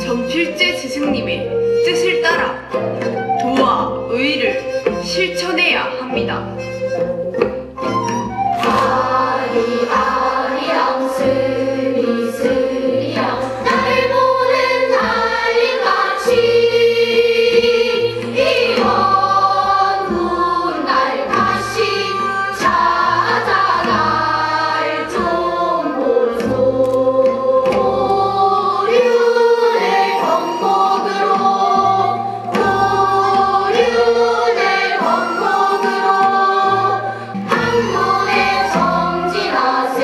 정필재 스승님의 뜻을 따라 도와 의를 실천해야 합니다. 아리아리랑 스리스리랑 날 보는 달님같이 이번 훗날 다시 찾아갈 좀 보소. 오륜의 건목으로 한문에 정진하세.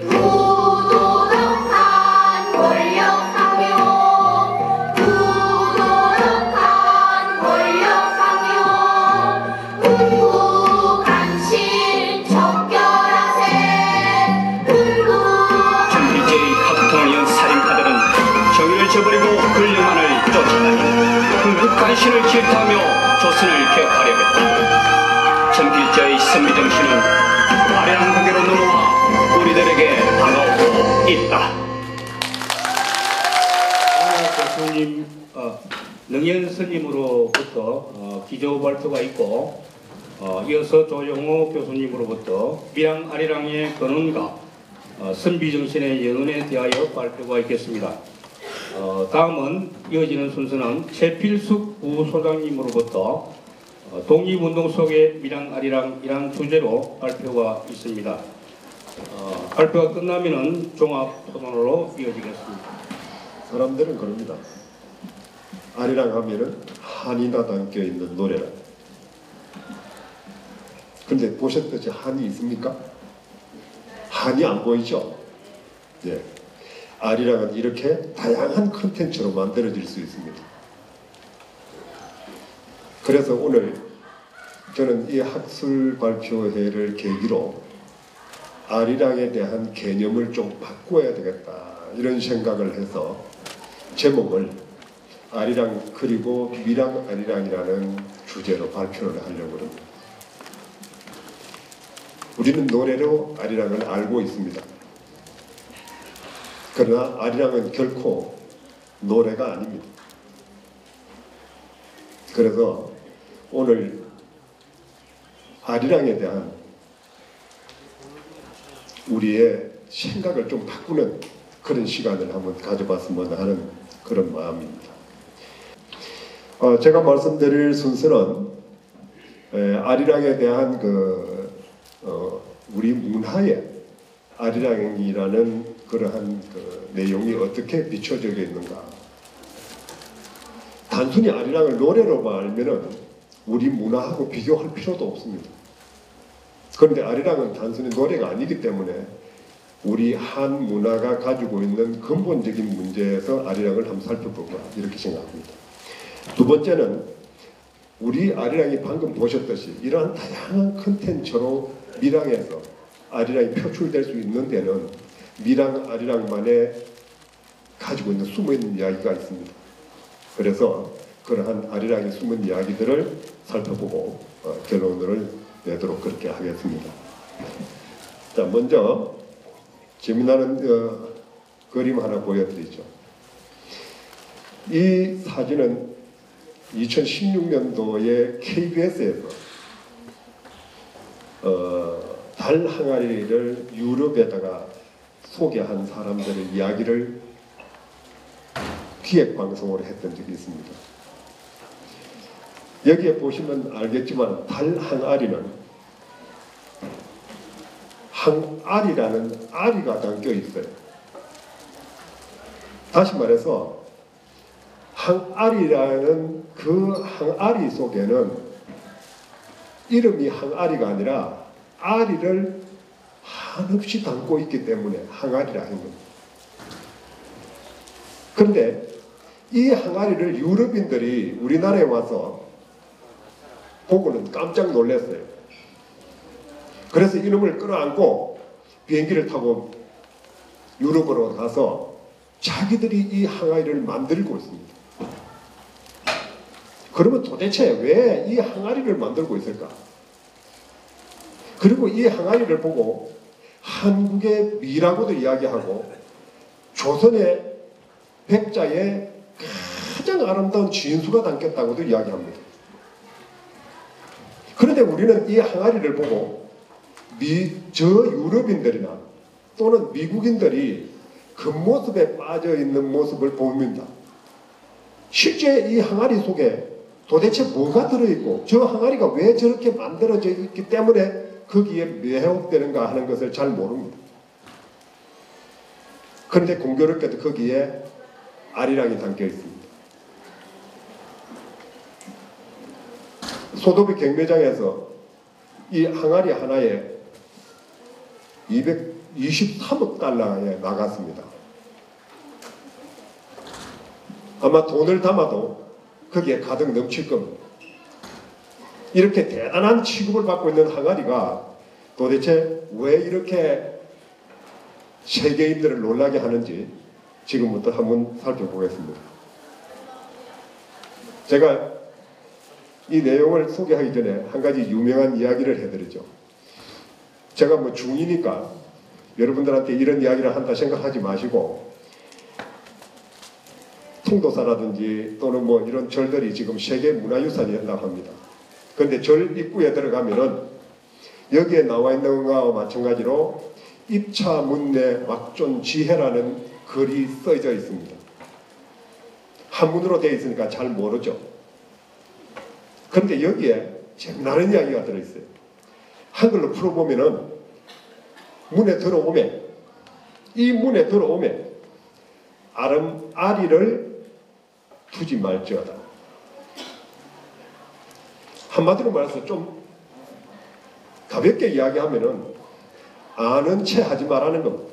부도덕한 권력강요 운구간신 적결하세. 정필재의 카부통을 연 살인파들은 정의를 저버리고 권력만을 쫓아다니 흥국간신을 질타하며 조선을 개혁하려 했다. 정필재의 선비정신은 아련한 고개로 넘어와 우리들에게 다가오고 있다. 교수님, 능현 스님으로부터 기조 발표가 있고, 이어서 조영호 교수님으로부터 미랑 아리랑의 근원과 선비정신의 영혼에 대하여 발표가 있겠습니다. 다음은 이어지는 순서는 최필숙 부소장님으로부터 독립운동 속의 미랑 아리랑이란 주제로 발표가 있습니다. 발표가 끝나면은 종합 토론으로 이어지겠습니다. 사람들은 그럽니다. 아리랑 하면은 한이나 담겨 있는 노래라. 근데 보셨듯이 한이 있습니까? 한이 안 보이죠? 네. 아리랑은 이렇게 다양한 컨텐츠로 만들어질 수 있습니다. 그래서 오늘 저는 이 학술 발표회를 계기로 아리랑에 대한 개념을 좀 바꿔야 되겠다 이런 생각을 해서 제목을 아리랑 그리고 미랑 아리랑이라는 주제로 발표를 하려고 합니다. 우리는 노래로 아리랑을 알고 있습니다. 그러나 아리랑은 결코 노래가 아닙니다. 그래서 오늘 아리랑에 대한 우리의 생각을 좀 바꾸는 그런 시간을 한번 가져봤으면 하는 그런 마음입니다. 제가 말씀드릴 순서는 아리랑에 대한 우리 문화에 아리랑이라는 그러한 내용이 어떻게 비춰져 있는가. 단순히 아리랑을 노래로만 알면은 우리 문화하고 비교할 필요도 없습니다. 그런데 아리랑은 단순히 노래가 아니기 때문에 우리 한 문화가 가지고 있는 근본적인 문제에서 아리랑을 한번 살펴보고 이렇게 생각합니다. 두 번째는 우리 아리랑이 방금 보셨듯이 이러한 다양한 컨텐츠로 밀양에서 아리랑이 표출될 수 있는 데는 밀양 아리랑만의 가지고 있는 숨어있는 이야기가 있습니다. 그래서 그러한 아리랑의 숨은 이야기들을 살펴보고 결론을 내도록 그렇게 하겠습니다. 자, 먼저 재미나는 그림 하나 보여드리죠. 이 사진은 2016년도에 KBS에서 달 항아리를 유럽에다가 소개한 사람들의 이야기를 기획방송으로 했던 적이 있습니다. 여기에 보시면 알겠지만 달 항아리는 항아리라는 아리가 담겨 있어요. 다시 말해서 항아리라는 그 항아리 속에는 이름이 항아리가 아니라 아리를 한없이 담고 있기 때문에 항아리라 하는 겁니다. 그런데 이 항아리를 유럽인들이 우리나라에 와서 보고는 깜짝 놀랐어요. 그래서 이놈을 끌어안고 비행기를 타고 유럽으로 가서 자기들이 이 항아리를 만들고 있습니다. 그러면 도대체 왜 이 항아리를 만들고 있을까? 그리고 이 항아리를 보고 한국의 미라고도 이야기하고 조선의 백자에 가장 아름다운 진수가 담겼다고도 이야기합니다. 그런데 우리는 이 항아리를 보고 저 유럽인들이나 또는 미국인들이 겉모습에 빠져있는 모습을 봅니다. 실제 이 항아리 속에 도대체 뭐가 들어있고 저 항아리가 왜 저렇게 만들어져 있기 때문에 거기에 매혹되는가 하는 것을 잘 모릅니다. 그런데 공교롭게도 거기에 아리랑이 담겨 있습니다. 소도비 경매장에서 이 항아리 하나에 223억 달러에 나갔습니다. 아마 돈을 담아도 거기에 가득 넘칠 겁니다. 이렇게 대단한 취급을 받고 있는 항아리가 도대체 왜 이렇게 세계인들을 놀라게 하는지 지금부터 한번 살펴보겠습니다. 제가 이 내용을 소개하기 전에 한 가지 유명한 이야기를 해드리죠. 제가 뭐 중이니까 여러분들한테 이런 이야기를 한다 생각하지 마시고 통도사라든지 또는 뭐 이런 절들이 지금 세계 문화유산이 된다고 합니다. 그런데 절 입구에 들어가면은 여기에 나와 있는 것과 마찬가지로 입차문내 막존지혜라는 글이 써져 있습니다. 한문으로 되어 있으니까 잘 모르죠. 그런데 여기에 재미나는 이야기가 들어있어요. 한글로 풀어보면은 문에 들어오면 이 문에 들어오면 아리를 두지 말지어다. 한마디로 말해서 좀 가볍게 이야기하면은 아는 채 하지 말라는 겁니다.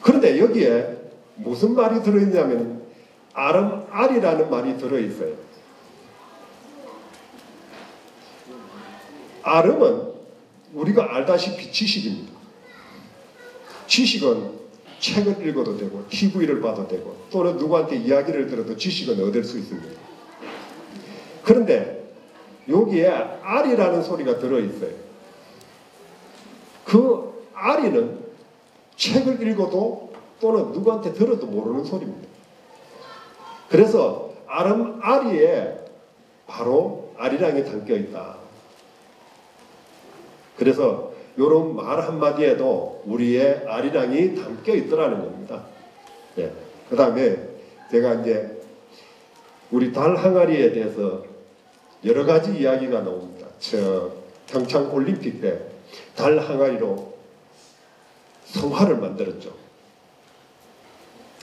그런데 여기에 무슨 말이 들어있냐면 아리라는 말이 들어있어요. 아름은 우리가 알다시피 지식입니다. 지식은 책을 읽어도 되고 TV를 봐도 되고 또는 누구한테 이야기를 들어도 지식은 얻을 수 있습니다. 그런데 여기에 아리라는 소리가 들어있어요. 그 아리는 책을 읽어도 또는 누구한테 들어도 모르는 소리입니다. 그래서 아리에 바로 아리랑이 담겨 있다. 그래서 이런 말 한마디에도 우리의 아리랑이 담겨 있더라는 겁니다. 예. 그 다음에 제가 이제 우리 달 항아리에 대해서 여러 가지 이야기가 나옵니다. 저 평창 올림픽 때 달 항아리로 성화를 만들었죠.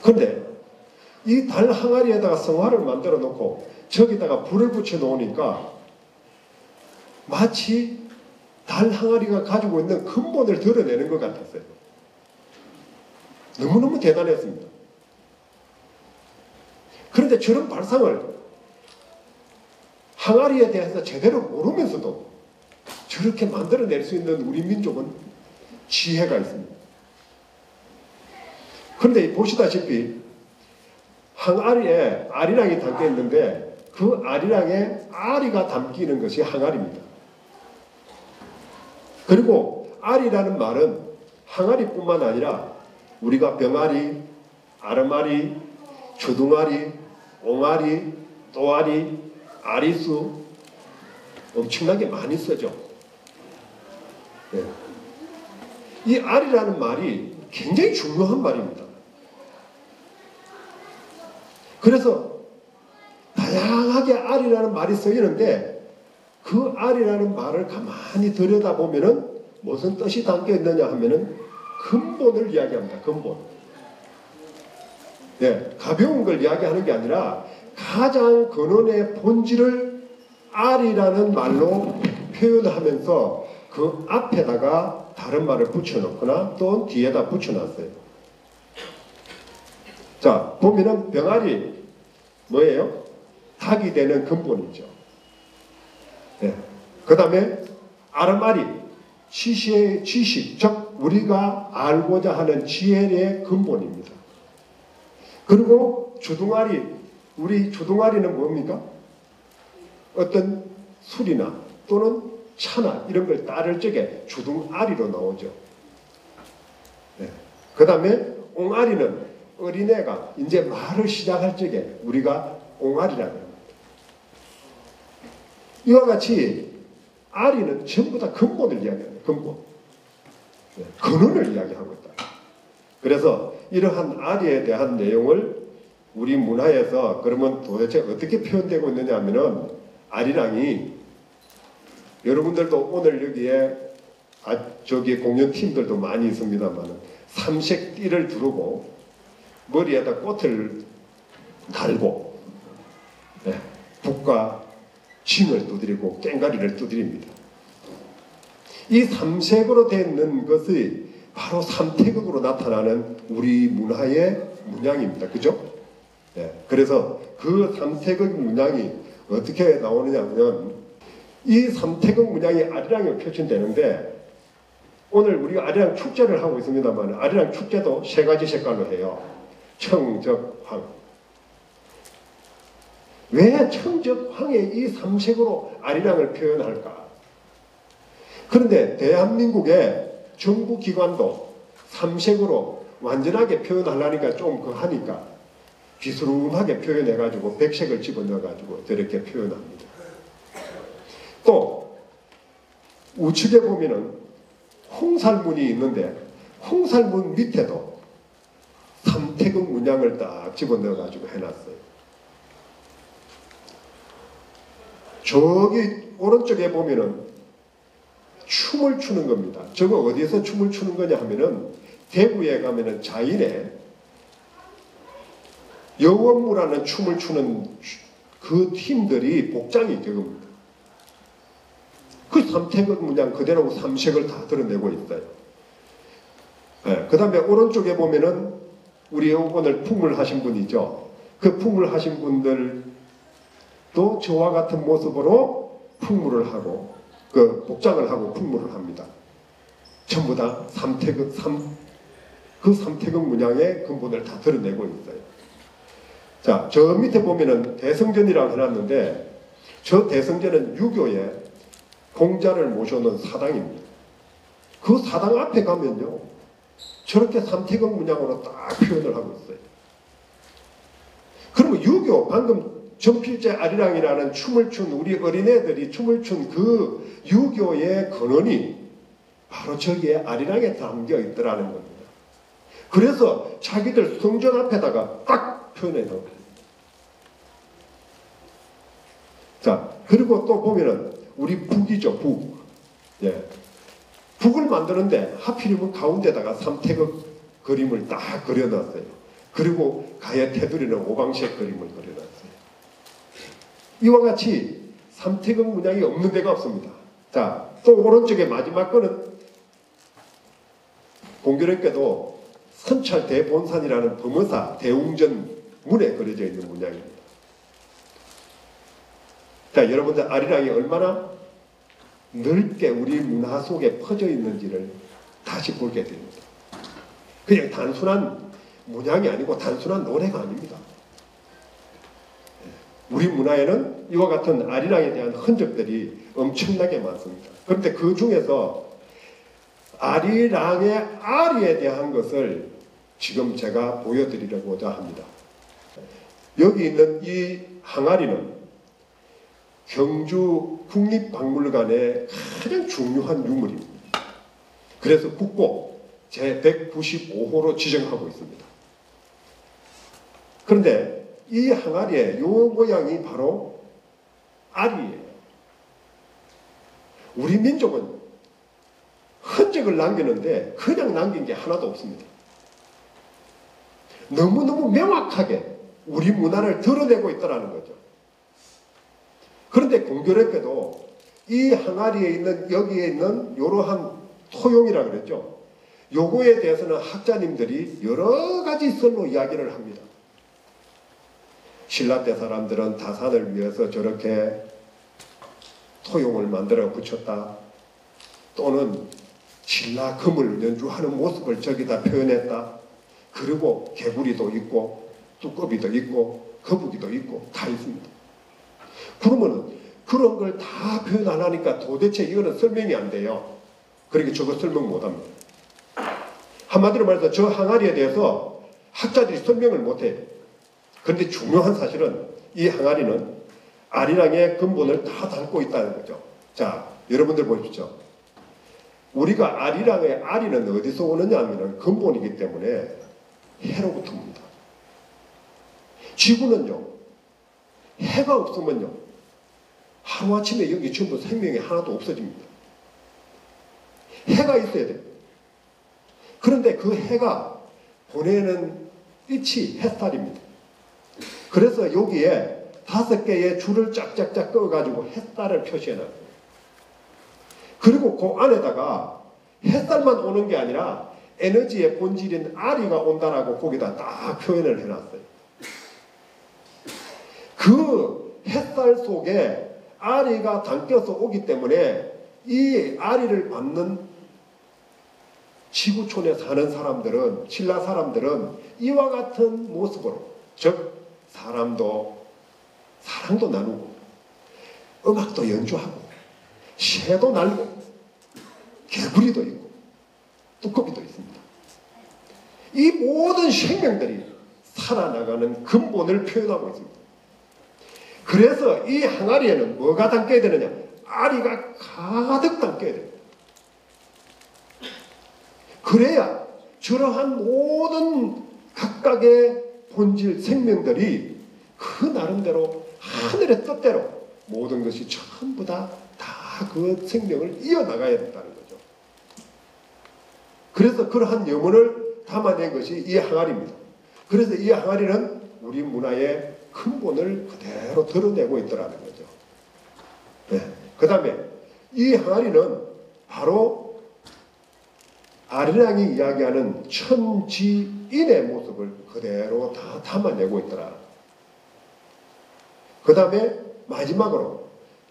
그런데 이 달 항아리에다가 성화를 만들어 놓고 저기다가 불을 붙여 놓으니까 마치 달 항아리가 가지고 있는 근본을 드러내는 것 같았어요. 너무너무 대단했습니다. 그런데 저런 발상을 항아리에 대해서 제대로 모르면서도 저렇게 만들어낼 수 있는 우리 민족은 지혜가 있습니다. 그런데 보시다시피 항아리에 아리랑이 담겨 있는데 그 아리랑에 아리가 담기는 것이 항아리입니다. 그리고 아리라는 말은 항아리뿐만 아니라 우리가 병아리, 아르마리, 주둥아리, 옹아리, 또아리, 아리수 엄청나게 많이 쓰죠. 네. 이 아리라는 말이 굉장히 중요한 말입니다. 그래서 다양하게 아리라는 말이 쓰이는데 그 아리라는 말을 가만히 들여다보면은 무슨 뜻이 담겨 있느냐 하면은 근본을 이야기합니다. 근본. 네, 가벼운 걸 이야기하는 게 아니라 가장 근원의 본질을 아리라는 말로 표현하면서 그 앞에다가 다른 말을 붙여놓거나 또 뒤에다 붙여놨어요. 자, 보면은 병아리 뭐예요? 닭이 되는 근본이죠. 네. 그 다음에 아르마리 지시의 지식, 즉 우리가 알고자 하는 지혜의 근본입니다. 그리고 주둥아리, 우리 주둥아리는 뭡니까? 어떤 술이나 또는 차나 이런 걸 따를 적에 주둥아리로 나오죠. 네. 그 다음에 옹아리는 어린애가 이제 말을 시작할 적에 우리가 옹아리라고 합니다. 이와 같이 아리는 전부 다 근본을 이야기합니다. 근본. 네. 근원을 이야기하고 있다. 그래서 이러한 아리에 대한 내용을 우리 문화에서 그러면 도대체 어떻게 표현되고 있느냐 하면은 아리랑이 여러분들도 오늘 여기에 저기 공연팀들도 많이 있습니다만 삼색 띠를 두르고 머리에다 꽃을 달고 네, 북과 징을 두드리고 꽹가리를 두드립니다. 이 삼색으로 되어 있는 것이 바로 삼태극으로 나타나는 우리 문화의 문양입니다. 그죠? 네, 그래서 그 삼태극 문양이 어떻게 나오느냐 하면 이 삼태극 문양이 아리랑에 표현되는데 오늘 우리가 아리랑 축제를 하고 있습니다만 아리랑 축제도 세 가지 색깔로 해요. 청적황. 왜 청적황의 이 삼색으로 아리랑을 표현할까? 그런데 대한민국의 정부기관도 삼색으로 완전하게 표현하려니까 좀 하니까 비스름하게 표현해가지고 백색을 집어넣어가지고 저렇게 표현합니다. 또 우측에 보면은 홍살문이 있는데 홍살문 밑에도 삼태극 문양을 딱 집어넣어가지고 해놨어요. 저기 오른쪽에 보면은 춤을 추는 겁니다. 저거 어디에서 춤을 추는 거냐 하면은 대구에 가면은 자인에 여원무라는 춤을 추는 그 팀들이 복장이 그겁니다. 그 삼태극 문양 그대로 삼색을 다 드러내고 있어요. 네, 그 다음에 오른쪽에 보면은 우리 오늘 풍물 하신 분이죠. 그 풍물 하신 분들도 저와 같은 모습으로 풍물을 하고 그 복장을 하고 풍물을 합니다. 전부 다 삼태극 그 삼태극 문양의 근본을 다 드러내고 있어요. 자, 저 밑에 보면은 대성전이라고 해놨는데 저 대성전은 유교의 공자를 모셔놓은 사당입니다. 그 사당 앞에 가면요 저렇게 삼태극 문양으로 딱 표현을 하고 있어요. 그러면 유교 방금 전필제 아리랑이라는 춤을 춘 우리 어린애들이 춤을 춘 그 유교의 근원이 바로 저기에 아리랑에 담겨 있더라는 겁니다. 그래서 자기들 성전 앞에다가 딱 표현해 놓은 거예요. 자, 그리고 또 보면은 우리 북이죠, 북. 예. 북을 만드는데 하필이면 가운데다가 삼태극 그림을 딱 그려놨어요. 그리고 가에 테두리는 오방색 그림을 그려놨어요. 이와 같이 삼태극 문양이 없는 데가 없습니다. 자, 또 오른쪽에 마지막 거는 공교롭게도 선찰 대본산이라는 범어사 대웅전 문에 그려져 있는 문양입니다. 자, 여러분들 아리랑이 얼마나 넓게 우리 문화 속에 퍼져 있는지를 다시 보게 됩니다. 그냥 단순한 문양이 아니고 단순한 노래가 아닙니다. 우리 문화에는 이와 같은 아리랑에 대한 흔적들이 엄청나게 많습니다. 그런데 그 중에서 아리랑의 아리에 대한 것을 지금 제가 보여드리려고자 합니다. 여기 있는 이 항아리는 경주 국립박물관의 가장 중요한 유물입니다. 그래서 국보 제195호로 지정하고 있습니다. 그런데 이 항아리의 요 모양이 바로 알이에요. 우리 민족은 흔적을 남기는데 그냥 남긴 게 하나도 없습니다. 너무너무 명확하게 우리 문화를 드러내고 있다는 거죠. 그런데 공교롭게도 이 항아리에 있는 여기에 있는 이러한 토용이라고 그랬죠. 요거에 대해서는 학자님들이 여러 가지 설로 이야기를 합니다. 신라 때 사람들은 다산을 위해서 저렇게 토용을 만들어 붙였다. 또는 신라 금을 연주하는 모습을 저기다 표현했다. 그리고 개구리도 있고 뚜꺼비도 있고 거북이도 있고 다 있습니다. 그러면 그런 걸 다 표현 안 하니까 도대체 이거는 설명이 안 돼요. 그러니까 저거 설명 못 합니다. 한마디로 말해서 저 항아리에 대해서 학자들이 설명을 못 해요. 그런데 중요한 사실은 이 항아리는 아리랑의 근본을 다 담고 있다는 거죠. 자, 여러분들 보십시오. 우리가 아리랑의 아리는 어디서 오느냐 하면 근본이기 때문에 해로부터 옵니다. 지구는요, 해가 없으면요, 하루아침에 여기 전부 생명이 하나도 없어집니다. 해가 있어야 돼요. 그런데 그 해가 보내는 빛이 햇살입니다. 그래서 여기에 5개의 줄을 쫙쫙쫙 꺼가지고 햇살을 표시해놨어요. 그리고 그 안에다가 햇살만 오는 게 아니라 에너지의 본질인 아리가 온다라고 거기다 딱 표현을 해놨어요. 그 햇살 속에 아리가 담겨서 오기 때문에 이 아리를 받는 지구촌에 사는 사람들은, 신라 사람들은 이와 같은 모습으로, 즉 사랑도 나누고 음악도 연주하고 새도 날고 개구리도 있고 뚜꺼비도 있습니다. 이 모든 생명들이 살아나가는 근본을 표현하고 있습니다. 그래서 이 항아리에는 뭐가 담겨야 되느냐? 아리가 가득 담겨야 됩니다. 그래야 저러한 모든 각각의 본질 생명들이 그 나름대로 하늘의 뜻대로 모든 것이 전부 다 그 생명을 이어나가야 된다는 거죠. 그래서 그러한 염원을 담아낸 것이 이 항아리입니다. 그래서 이 항아리는 우리 문화의 근본을 그대로 드러내고 있더라는 거죠. 네. 그 다음에 이 항아리는 바로 아리랑이 이야기하는 천지인의 모습을 그대로 다 담아내고 있더라. 그 다음에 마지막으로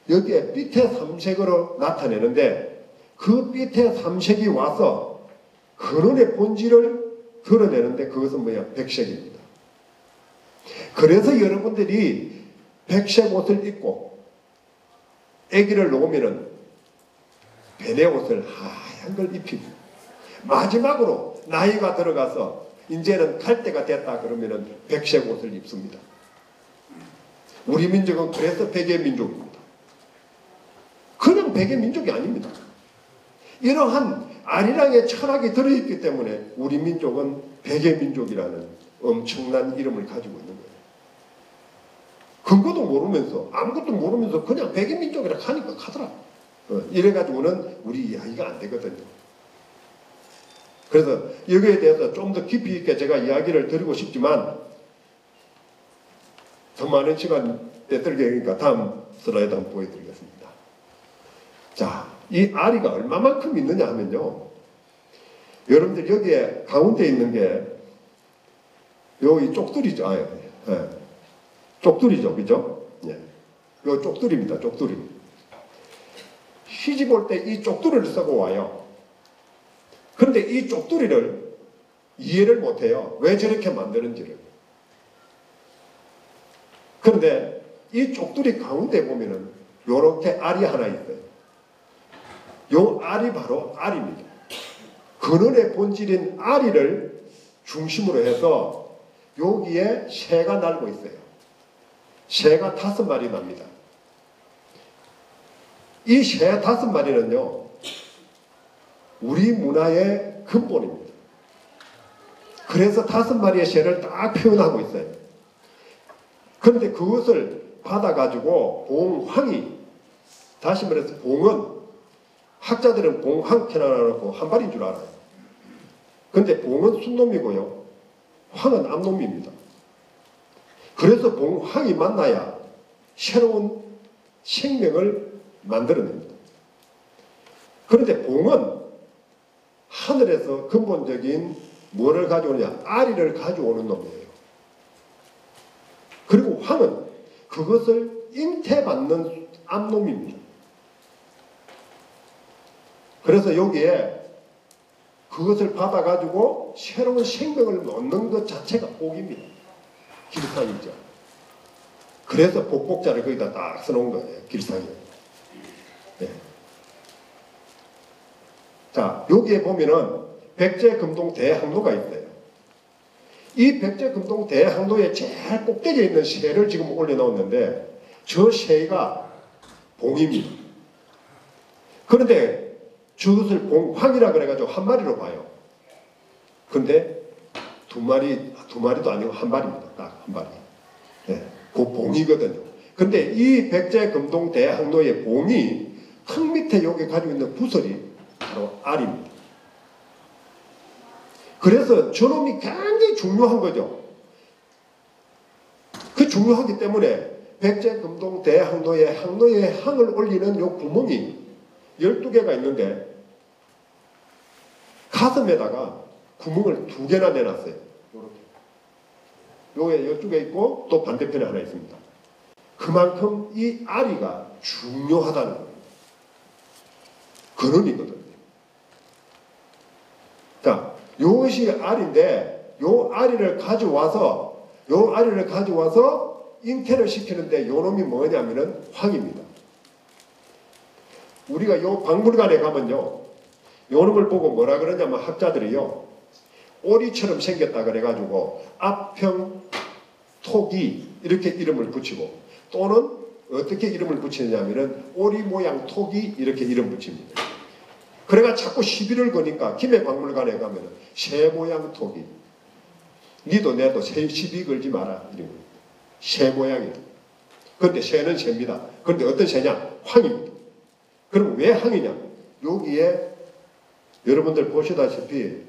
여기에 삐태 삼색으로 나타내는데 그 삐태 삼색이 와서 근원의 본질을 드러내는데 그것은 뭐야? 백색입니다. 그래서 여러분들이 백색 옷을 입고 아기를 놓으면은 베네 옷을 하얀 걸 입히고 마지막으로 나이가 들어가서 이제는 갈 때가 됐다 그러면은 백색 옷을 입습니다. 우리 민족은 그래서 백의 민족입니다. 그냥 백의 민족이 아닙니다. 이러한 아리랑의 철학이 들어있기 때문에 우리 민족은 백의 민족이라는 엄청난 이름을 가지고 있는 거예요. 근거도 모르면서 아무것도 모르면서 그냥 백의 민족이라 하니까 가더라. 이래가지고는 우리 이야기가 안 되거든요. 그래서 여기에 대해서 좀 더 깊이 있게 제가 이야기를 드리고 싶지만 더 많은 시간 떼들게니까 다음 슬라이드 한번 보여드리겠습니다. 자, 이 아리가 얼마만큼 있느냐 하면요. 여러분들 여기에 가운데 있는 게 여기 쪽두리죠. 쪽두리죠. 그죠? 예. 요 쪽두리입니다. 쪽두리. 시집 올 때 이 쪽두리를 쓰고 와요. 그런데 이 쪽두리를 이해를 못해요. 왜 저렇게 만드는지를. 그런데 이 쪽두리 가운데 보면은 요렇게 알이 하나 있어요. 요 알이 바로 알입니다. 근원의 본질인 알이를 중심으로 해서 여기에 새가 날고 있어요. 새가 5마리 납니다. 이 새 5마리는요, 우리 문화의 근본입니다. 그래서 5마리의 새를 딱 표현하고 있어요. 그런데 그것을 받아가지고 봉황이, 다시 말해서 봉은, 학자들은 봉황 캐나라고 한 발인 줄 알아요. 근데 봉은 순놈이고요, 황은 암놈입니다. 그래서 봉황이 만나야 새로운 생명을 만들어냅니다. 그런데 봉은 하늘에서 근본적인 뭐를 가져오느냐? 아리를 가져오는 놈이에요. 그리고 황은 그것을 잉태받는 암놈입니다. 그래서 여기에 그것을 받아가지고 새로운 생명을 넣는 것 자체가 복입니다. 길상이죠. 그래서 복복자를 거기다 딱 써놓은 거예요. 길상이. 네. 자, 여기에 보면은 백제금동 대항로가 있어요. 이 백제금동 대항로의 제일 꼭대기에 있는 새를 지금 올려놓았는데 저 새가 봉입니다. 그런데 저것을 봉황이라 그래가지고 한 마리로 봐요. 근데 두 마리도 아니고 한 마리입니다. 딱 한 마리. 네, 그 봉이거든요. 근데 이 백제금동 대항로의 봉이 턱 밑에 여기 가지고 있는 구슬이 바로 알입니다. 그래서 저놈이 굉장히 중요한 거죠. 그 중요하기 때문에 백제금동 대항로에 항로에 항을 올리는 요 구멍이 12개가 있는데 가슴에다가 구멍을 2개나 내놨어요. 요게 이쪽에 있고 또 반대편에 하나 있습니다. 그만큼 이 아리가 중요하다는 거예요. 근원이거든요. 자, 요것이 알인데 요 알이를 가져와서 잉태를 시키는데 요 놈이 뭐냐면은 황입니다. 우리가 요 박물관에 가면요, 요 놈을 보고 뭐라 그러냐면 학자들이요, 오리처럼 생겼다 그래가지고 앞평 토기 이렇게 이름을 붙이고, 또는 어떻게 이름을 붙이느냐면은 오리 모양 토기 이렇게 이름 붙입니다. 그래가 자꾸 시비를 거니까 김해 박물관에 가면은 새 모양 토기, 니도 내도 새 시비 걸지 마라 이런 겁니다. 새 모양이다. 그런데 새는 새입니다. 그런데 어떤 새냐? 황입니다. 그럼 왜 황이냐? 여기에 여러분들 보시다시피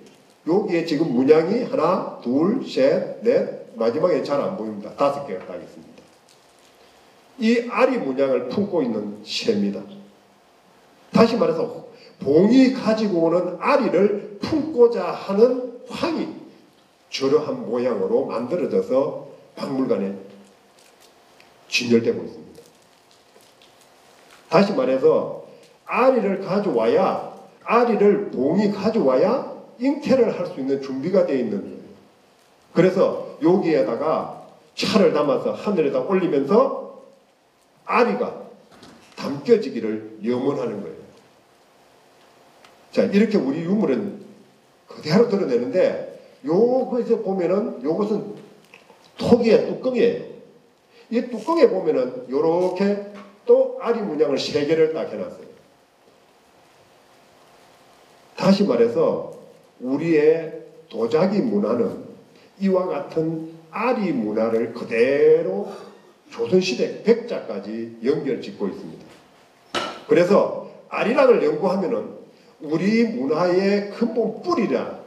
여기에 지금 문양이 하나, 둘, 셋, 넷, 마지막에 잘 안 보입니다. 5개가 딱 있습니다. 이 아리 문양을 품고 있는 새입니다. 다시 말해서 봉이 가지고 오는 아리를 품고자 하는 황이 저러한 모양으로 만들어져서 박물관에 진열되고 있습니다. 다시 말해서 아리를 가져와야, 아리를 봉이 가져와야 잉태를 할 수 있는 준비가 되어 있는 거예요. 그래서 여기에다가 차를 담아서 하늘에다 올리면서 아리가 담겨지기를 염원하는 거예요. 자, 이렇게 우리 유물은 그대로 드러내는데 요것에 보면은 요것은 토기의 뚜껑이에요. 이 뚜껑에 보면은 요렇게 또 아리 문양을 3개를 딱 해놨어요. 다시 말해서 우리의 도자기 문화는 이와 같은 아리 문화를 그대로 조선시대 백자까지 연결짓고 있습니다. 그래서 아리랑을 연구하면은 우리 문화의 근본 뿌리라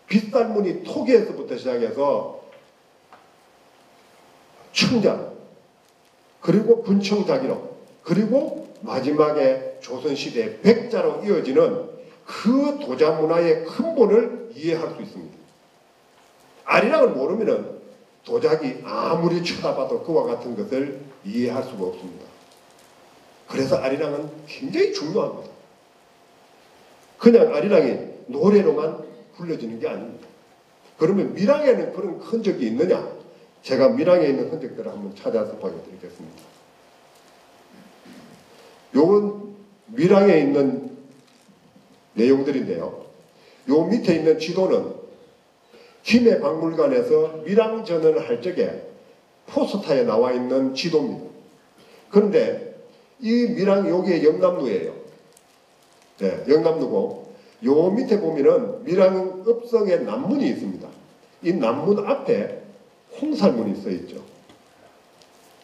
빗살무늬 토기에서부터 시작해서 청자 그리고 분청자기록 그리고 마지막에 조선시대 백자로 이어지는 그 도자 문화의 근본을 이해할 수 있습니다. 아리랑을 모르면은 도자기 아무리 쳐다봐도 그와 같은 것을 이해할 수가 없습니다. 그래서 아리랑은 굉장히 중요합니다. 그냥 아리랑이 노래로만 불려지는 게 아닙니다. 그러면 밀양에는 그런 흔적이 있느냐? 제가 밀양에 있는 흔적들을 한번 찾아서 보여드리겠습니다. 요건 밀양에 있는 내용들인데요. 요 밑에 있는 지도는 김해박물관에서 밀양전을 할 적에 포스터에 나와 있는 지도입니다. 그런데 이 밀양 여기에 영남루예요. 네, 영남루고 요 밑에 보면은 밀양 읍성에 남문이 있습니다. 이 남문 앞에 홍살문이 써 있죠.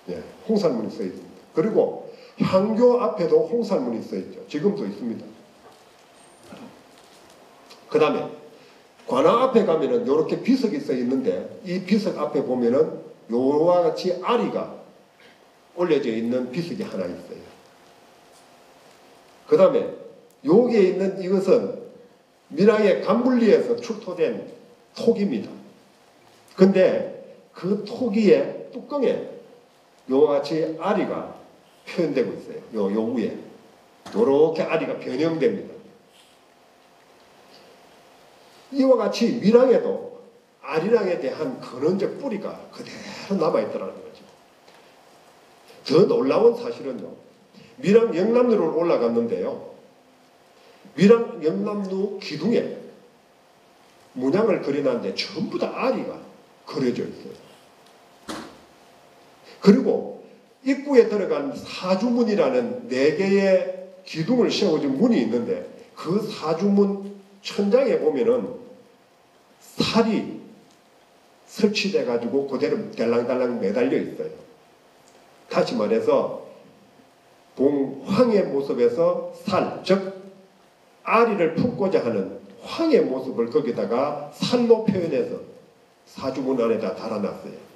네, 홍살문이 써 있습니다. 그리고 향교 앞에도 홍살문이 써 있죠. 지금도 있습니다. 그 다음에 관아 앞에 가면은 이렇게 비석이 써 있는데 이 비석 앞에 보면은 요와 같이 아리가 올려져 있는 비석이 하나 있어요. 그 다음에 여기에 있는 이것은 밀양의 간불리에서 출토된 톡입니다. 근데 그 톡의 뚜껑에 요와 같이 아리가 표현되고 있어요. 요 위에 요렇게 아리가 변형됩니다. 이와 같이 밀양에도 아리랑에 대한 근원적 뿌리가 그대로 남아있더라는 거죠. 더 놀라운 사실은요. 밀양 영남루를 올라갔는데요. 밀양 영남루 기둥에 문양을 그려놨는데 전부 다 아리가 그려져 있어요. 그리고 입구에 들어간 사주문이라는 4개의 기둥을 세워진 문이 있는데 그 사주문 천장에 보면은 살이 설치돼 가지고 그대로 달랑달랑 매달려 있어요. 다시 말해서 봉황의 모습에서 살, 즉 아리를 품고자 하는 황의 모습을 거기다가 살로 표현해서 사주문 안에다 달아놨어요.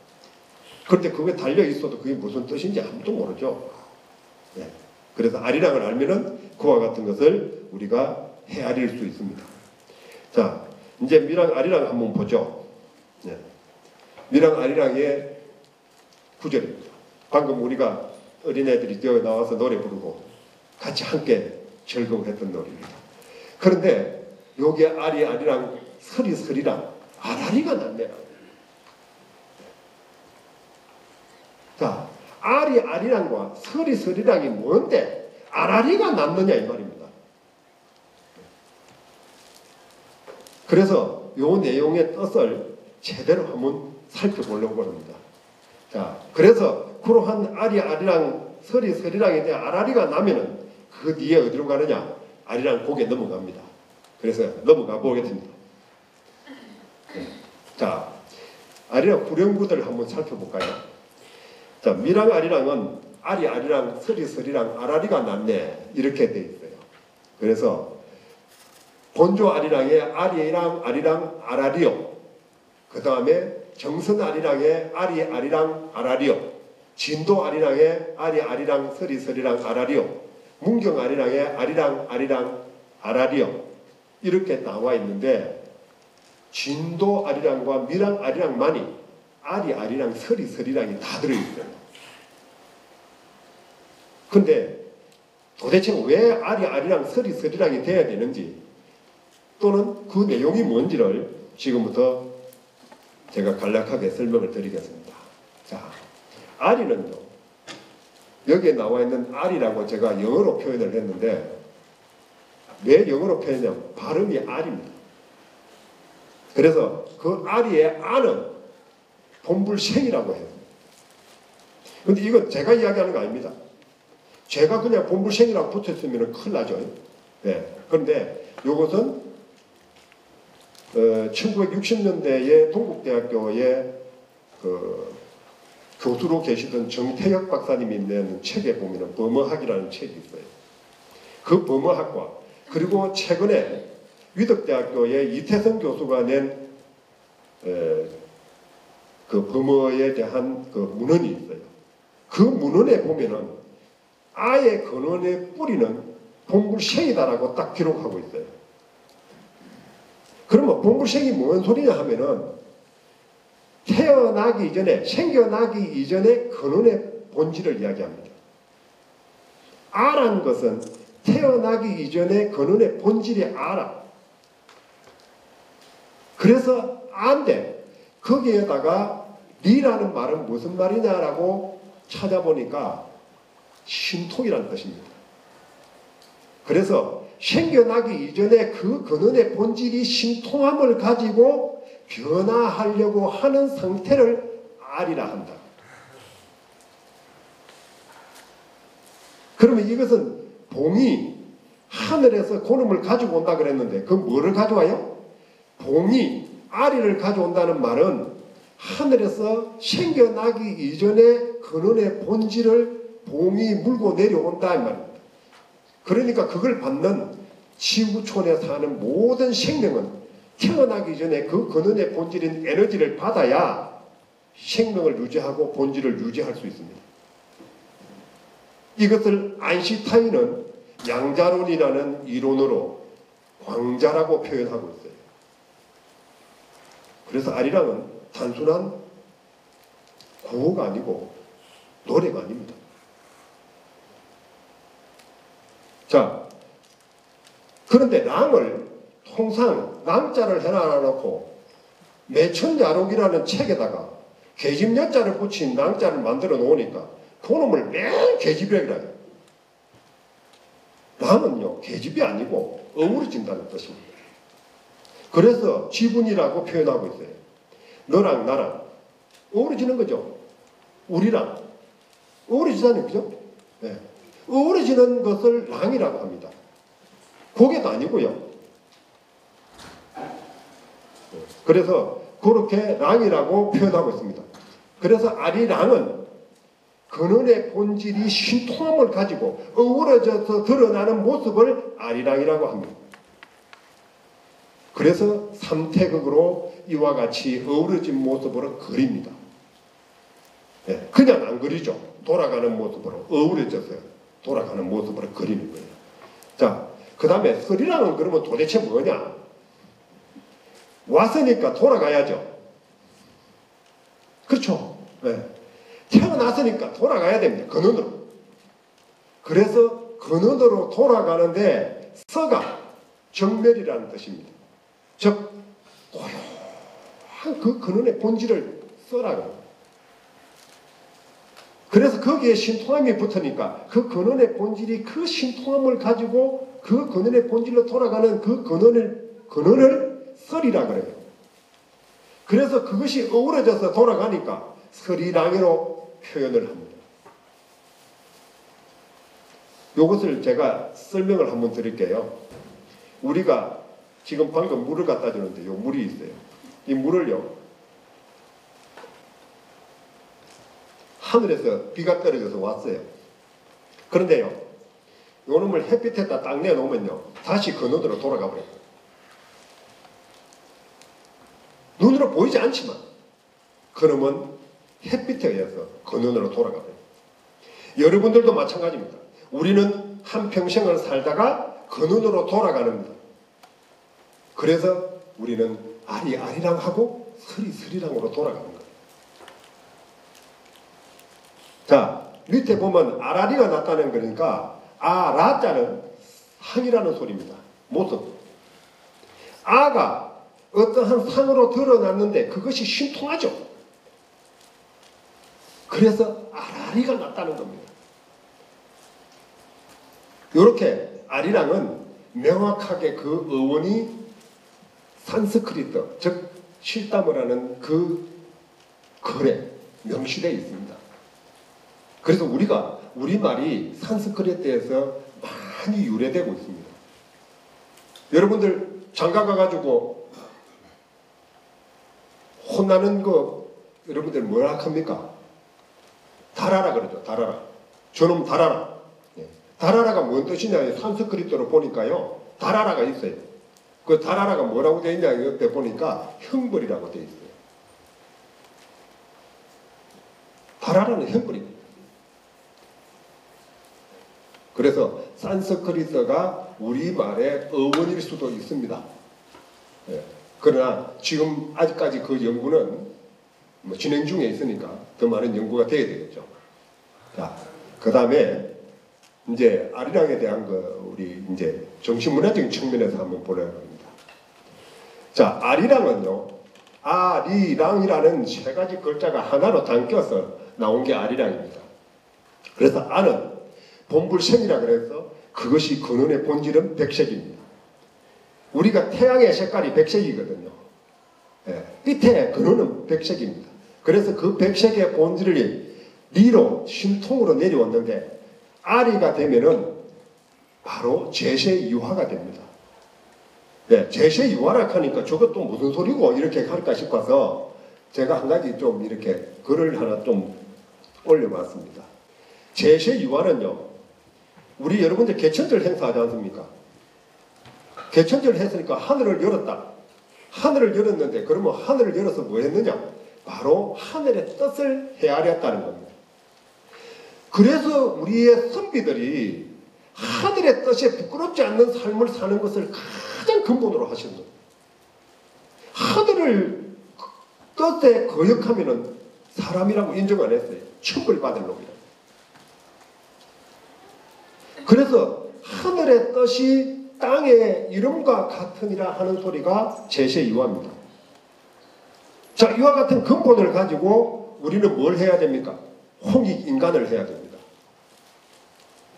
그런데 그게 달려 있어도 그게 무슨 뜻인지 아무도 모르죠. 네. 그래서 아리랑을 알면은 그와 같은 것을 우리가 헤아릴 수 있습니다. 자, 이제 밀양 아리랑 한번 보죠. 네. 밀양 아리랑의 구절입니다. 방금 우리가 어린애들이 뛰어 나와서 노래 부르고 같이 함께 즐거워했던 노래입니다. 그런데 여기에 아리랑 서리랑 아라리가 났네요. 자, 아리랑과 서리랑이 뭔데 아라리가 남느냐 이 말입니다. 그래서 요 내용의 뜻을 제대로 한번 살펴보려고 합니다. 자, 그래서 그러한 아리랑 서리랑에 대한 아라리가 나면은 그 뒤에 어디로 가느냐? 아리랑 곡에 넘어갑니다. 그래서 넘어가 보겠습니다. 자, 아리랑 구령구들을 한번 살펴볼까요? 자, 밀양 아리랑은 아리랑 서리랑 아라리가 났네 이렇게 돼 있어요. 그래서 본조 아리랑의 아리랑 아라리요. 그 다음에 정선 아리랑의 아리랑 아라리요. 진도 아리랑의 아리랑 서리랑 아라리요. 문경 아리랑의 아리랑 아라리요. 이렇게 나와 있는데 진도 아리랑과 밀양 아리랑만이 아리랑 서리랑이 다 들어있어요. 근데 도대체 왜 아리랑 서리랑이 돼야 되는지 또는 그 내용이 뭔지를 지금부터 제가 간략하게 설명을 드리겠습니다. 자, 아리는요, 여기에 나와 있는 아리라고 제가 영어로 표현을 했는데, 왜 영어로 표현하냐면 발음이 아리입니다. 그래서 그 아리의 아는 본불생이라고 해요. 근데 이건 제가 이야기하는 거 아닙니다. 제가 그냥 본불생이라고 붙였으면 큰일 나죠. 네. 그런데 이것은 1960년대에 동국대학교에 그 교수로 계시던 정태혁 박사님이 낸 책에 보면 범어학이라는 책이 있어요. 그 범어학과, 그리고 최근에 위덕대학교의 이태성 교수가 낸 그 범어에 대한 그 문헌이 있어요. 그 문헌에 보면은 아의 근원의 뿌리는 본불생이다라고 딱 기록하고 있어요. 그러면 본불생이 뭔 소리냐 하면은 태어나기 이전에, 생겨나기 이전에 근원의 본질을 이야기합니다. 아라는 것은 태어나기 이전에 근원의 본질이 아라. 그래서 아인데 거기에다가 리라는 말은 무슨 말이냐라고 찾아보니까 신통이라는 뜻입니다. 그래서 생겨나기 이전에 그 근원의 본질이 신통함을 가지고 변화하려고 하는 상태를 알이라 한다. 그러면 이것은 봉이 하늘에서 고름을 가지고 온다 그랬는데 그 뭐를 가져와요? 봉이 아리를 가져온다는 말은 하늘에서 생겨나기 이전에 근원의 본질을 봉이 물고 내려온다 이 말입니다. 그러니까 그걸 받는 지구촌에 사는 모든 생명은 태어나기 전에 그 근원의 본질인 에너지를 받아야 생명을 유지하고 본질을 유지할 수 있습니다. 이것을 아인슈타인은 양자론이라는 이론으로 광자라고 표현하고 있어요. 그래서 아리랑은 단순한 구호가 아니고 노래가 아닙니다. 자, 그런데 랑을 통상 랑자를 해놔놓고 매천야록이라는 책에다가 계집여자를 붙인 랑자를 만들어 놓으니까 그놈을 맨 계집이라고 해요. 랑은요 계집이 아니고 어우러진다는 뜻입니다. 그래서 지분이라고 표현하고 있어요. 너랑 나랑 어우러지는 거죠. 우리랑 어우러지잖아요. 그죠? 네. 어우러지는 것을 랑이라고 합니다. 고개도 아니고요. 그래서 그렇게 랑이라고 표현하고 있습니다. 그래서 아리랑은 근원의 본질이 신통함을 가지고 어우러져서 드러나는 모습을 아리랑이라고 합니다. 그래서 삼태극으로 이와 같이 어우러진 모습으로 그립니다. 네, 그냥 안 그리죠. 돌아가는 모습으로 어우러져서 돌아가는 모습으로 그리는 거예요. 자, 그 다음에 서리랑은 그러면 도대체 뭐냐? 왔으니까 돌아가야죠. 그렇죠? 네. 태어났으니까 돌아가야 됩니다. 근원으로. 그래서 근원으로 돌아가는데 서가 정멸이라는 뜻입니다. 즉 고요한 그 근원의 본질을 써라고. 그래서 거기에 신통함이 붙으니까 그 근원의 본질이 그 신통함을 가지고 그 근원의 본질로 돌아가는 그 근원을 설이라 그래요. 그래서 그것이 어우러져서 돌아가니까 설이랑이로 표현을 합니다. 이것을 제가 설명을 한번 드릴게요. 우리가 지금 방금 물을 갖다 주는데 요 물이 있어요. 이 물을요 하늘에서 비가 떨어져서 왔어요. 그런데요 요 놈을 햇빛에다 딱 내놓으면요 다시 근원으로 돌아가 버려요. 눈으로 보이지 않지만 그놈은 햇빛에 의해서 근원으로 돌아가 버려요. 여러분들도 마찬가지입니다. 우리는 한평생을 살다가 근원으로 돌아가는 겁니다. 그래서 우리는 아리랑하고 스리랑으로 돌아가는 거예요. 자, 밑에 보면 아라리가 났다는 거니까 아라자는 항이라는 소리입니다. 모습. 아가 어떠한 상으로 드러났는데 그것이 신통하죠. 그래서 아라리가 났다는 겁니다. 이렇게 아리랑은 명확하게 그 어원이 산스크리트, 즉 실담을 하는 그 글에 명시되어 있습니다. 그래서 우리가 우리말이 산스크리트에서 많이 유래되고 있습니다. 여러분들 장가 가가지고 혼나는 거 여러분들 뭐라 합니까? 달아라 그러죠. 달아라. 저놈 달아라. 달아라가 뭔 뜻이냐? 산스크리트로 보니까요. 달아라가 있어요. 그 달아라가 뭐라고 되어 있냐? 옆에 보니까 형벌이라고 되어 있어요. 달아라는 형벌입니다. 그래서 산스크리트가 우리말의 어원일 수도 있습니다. 그러나 지금 아직까지 그 연구는 진행 중에 있으니까 더 많은 연구가 돼야 되겠죠. 자, 그 다음에 이제 아리랑에 대한 거 우리 이제 정신문화적인 측면에서 한번 보려고 합니다. 자, 아리랑은요, 아리랑이라는 세 가지 글자가 하나로 담겨서 나온 게 아리랑입니다. 그래서 아는 본불생이라 그래서 그것이 근원의 본질은 백색입니다. 우리가 태양의 색깔이 백색이거든요. 빛의 근원은 백색입니다. 그래서 그 백색의 본질이 리로 신통으로 내려왔는데 아리가 되면은 바로 제세유화가 됩니다. 제세유화라 하니까 저것도 무슨 소리고 이렇게 할까 싶어서 제가 한 가지 좀 이렇게 글을 하나 좀 올려봤습니다. 제세유화는요, 우리 여러분들 개천절 행사하지 않습니까? 개천절 했으니까 하늘을 열었다. 하늘을 열었는데 그러면 하늘을 열어서 뭐 했느냐? 바로 하늘의 뜻을 헤아렸다는 겁니다. 그래서 우리의 선비들이 하늘의 뜻에 부끄럽지 않는 삶을 사는 것을 가장 근본으로 하시는 거예요. 하늘을 뜻에 거역하면은 사람이라고 인정 안 했어요. 천벌받을 놈이라. 그래서 하늘의 뜻이 땅의 이름과 같으니라 하는 소리가 제세유화입니다. 자, 이와 같은 근본을 가지고 우리는 뭘 해야 됩니까? 홍익인간을 해야 됩니다.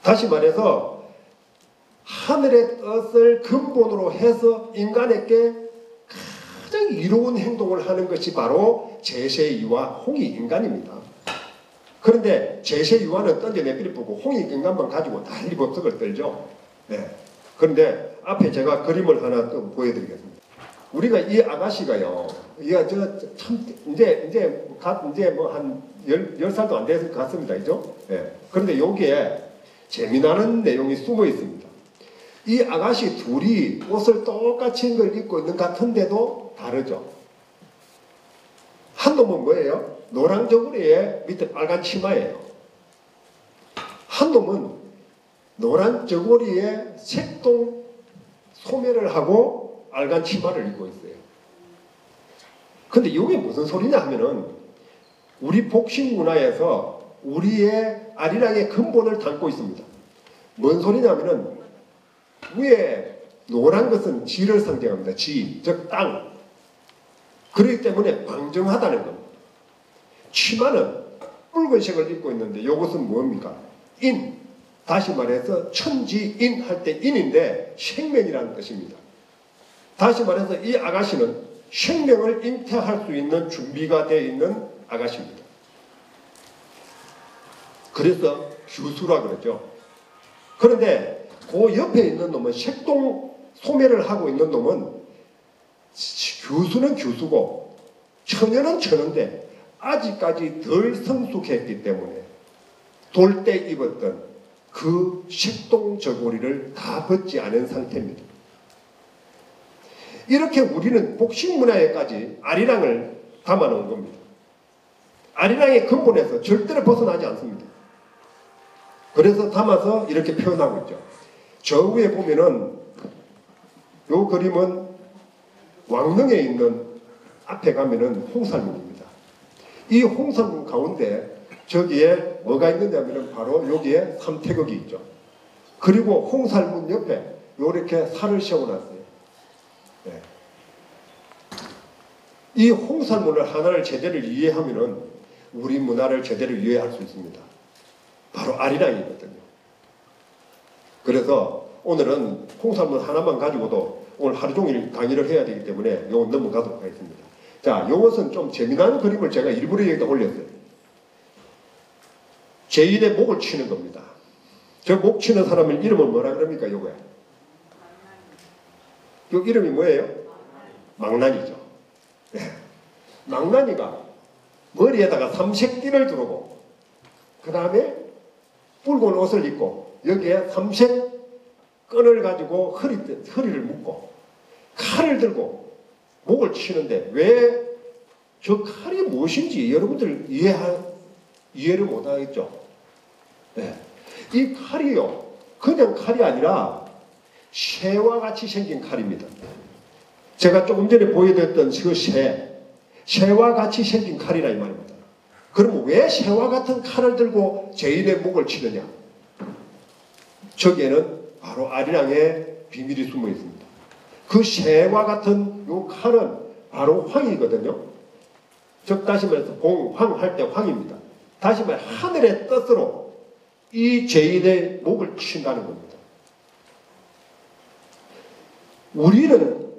다시 말해서 하늘의 뜻을 근본으로 해서 인간에게 가장 이로운 행동을 하는 것이 바로 제세유화 홍익인간입니다. 그런데 제세유화는 던져 내버리고 홍익인간만 가지고 난리 법석을 떨죠. 그런데 앞에 제가 그림을 하나 또 보여드리겠습니다. 우리가 이 아가씨가요, 이제 뭐 한 10살도 안 돼서 갔습니다. 그죠? 그런데 여기에 재미나는 내용이 숨어 있습니다. 이 아가씨 둘이 옷을 똑같이 걸 입고 있는 것 같은데도 다르죠. 한 놈은 뭐예요? 노란 저고리에 밑에 빨간 치마예요. 한 놈은 노란 저고리에 색동 소매를 하고 빨간 치마를 입고 있어요. 근데 이게 무슨 소리냐 하면은 우리 복식 문화에서 우리의 아리랑의 근본을 담고 있습니다. 뭔 소리냐면은 위에 노란 것은 지를 상징합니다. 지, 즉 땅. 그렇기 때문에 방정하다는 겁니다. 치마는 붉은색을 입고 있는데 이것은 뭡니까? 인. 다시 말해서 천지인 할 때 인인데 생명이라는 뜻입니다. 다시 말해서 이 아가씨는 생명을 잉태할 수 있는 준비가 되어 있는 아가씨입니다. 그래서 규수라 그러죠. 그런데 그 옆에 있는 놈은 색동 소매를 하고 있는 놈은 규수는 규수고 처녀는 처녀인데 아직까지 덜 성숙했기 때문에 돌 때 입었던 그 색동 저고리를 다 벗지 않은 상태입니다. 이렇게 우리는 복식 문화에까지 아리랑을 담아놓은 겁니다. 아리랑의 근본에서 절대로 벗어나지 않습니다. 그래서 담아서 이렇게 표현하고 있죠. 저 위에 보면은 이 그림은 왕릉에 있는 앞에 가면은 홍살문입니다. 이 홍살문 가운데 저기에 뭐가 있느냐면은 바로 여기에 삼태극이 있죠. 그리고 홍살문 옆에 이렇게 살을 세워놨어요. 이 홍살문을 하나를 제대로 이해하면은 우리 문화를 제대로 이해할 수 있습니다. 바로 아리랑이거든요. 그래서 오늘은 홍살문 하나만 가지고도 오늘 하루 종일 강의를 해야 되기 때문에 요건 넘어가도록 하겠습니다. 자, 요것은 좀 재미난 그림을 제가 일부러 여기다 올렸어요. 제1의 목을 치는 겁니다. 저 목 치는 사람의 이름은 뭐라 그럽니까, 요거야? 요 이름이 뭐예요? 망나니죠. 네. 망나니가 머리에다가 삼색띠를 두르고 그 다음에 붉은 옷을 입고 여기에 삼색 끈을 가지고 허리를 묶고 칼을 들고 목을 치는데 왜 저 칼이 무엇인지 여러분들 이해를 못하겠죠? 네. 이 칼이요, 그냥 칼이 아니라 새와 같이 생긴 칼입니다. 제가 조금 전에 보여드렸던 그 새와 같이 생긴 칼이라 이 말입니다. 그럼 왜 새와 같은 칼을 들고 제1의 목을 치느냐? 저기에는 바로 아리랑의 비밀이 숨어 있습니다. 그 새와 같은 요 칼은 바로 황이거든요. 즉 다시 말해서 봉황 할 때 황입니다. 다시 말해 하늘의 뜻으로 이 제1의 목을 친다는 겁니다. 우리는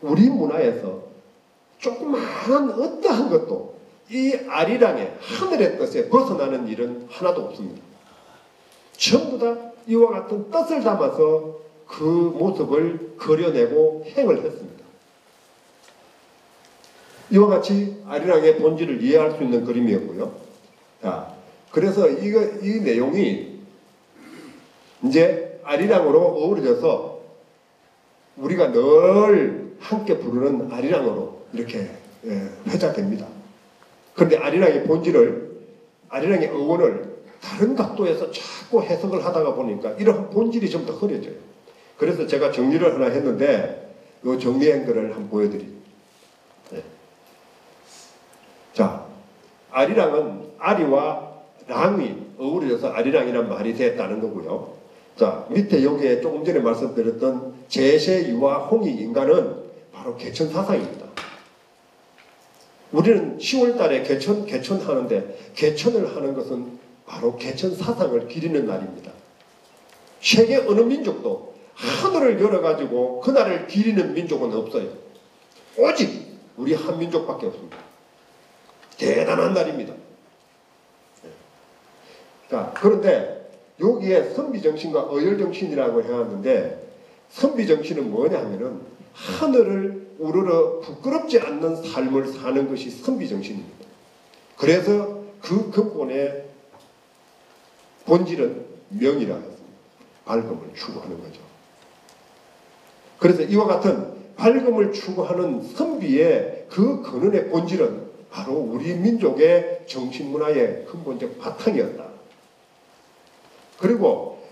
우리 문화에서 조그마한 어떠한 것도 이 아리랑의 하늘의 뜻에 벗어나는 일은 하나도 없습니다. 전부 다 이와 같은 뜻을 담아서 그 모습을 그려내고 행을 했습니다. 이와 같이 아리랑의 본질을 이해할 수 있는 그림이었고요. 자, 그래서 이 내용이 이제 아리랑으로 어우러져서 우리가 늘 함께 부르는 아리랑으로 이렇게 회자됩니다. 그런데 아리랑의 본질을, 아리랑의 어원을 다른 각도에서 자꾸 해석을 하다가 보니까 이러한 본질이 좀 더 흐려져요. 그래서 제가 정리를 하나 했는데 이 정리한 거를 한번 보여드릴게요. 네. 자, 아리랑은 아리와 랑이 어우러져서 아리랑이란 말이 됐다는 거고요. 자, 밑에 여기에 조금 전에 말씀드렸던 제세, 유화, 홍이, 인간은 바로 개천 사상입니다. 우리는 10월 달에 개천 하는데 개천을 하는 것은 바로 개천 사상을 기리는 날입니다. 세계 어느 민족도 하늘을 열어가지고 그날을 기리는 민족은 없어요. 오직 우리 한민족밖에 없습니다. 대단한 날입니다. 자, 그런데 여기에 선비정신과 어열정신이라고 해왔는데 선비정신은 뭐냐 하면은 하늘을 우러러 부끄럽지 않는 삶을 사는 것이 선비정신입니다. 그래서 그 근본의 본질은 명이라 했습니다. 밝음을 추구하는 거죠. 그래서 이와 같은 밝음을 추구하는 선비의 그 근원의 본질은 바로 우리 민족의 정신문화의 근본적 바탕이었다. 그리고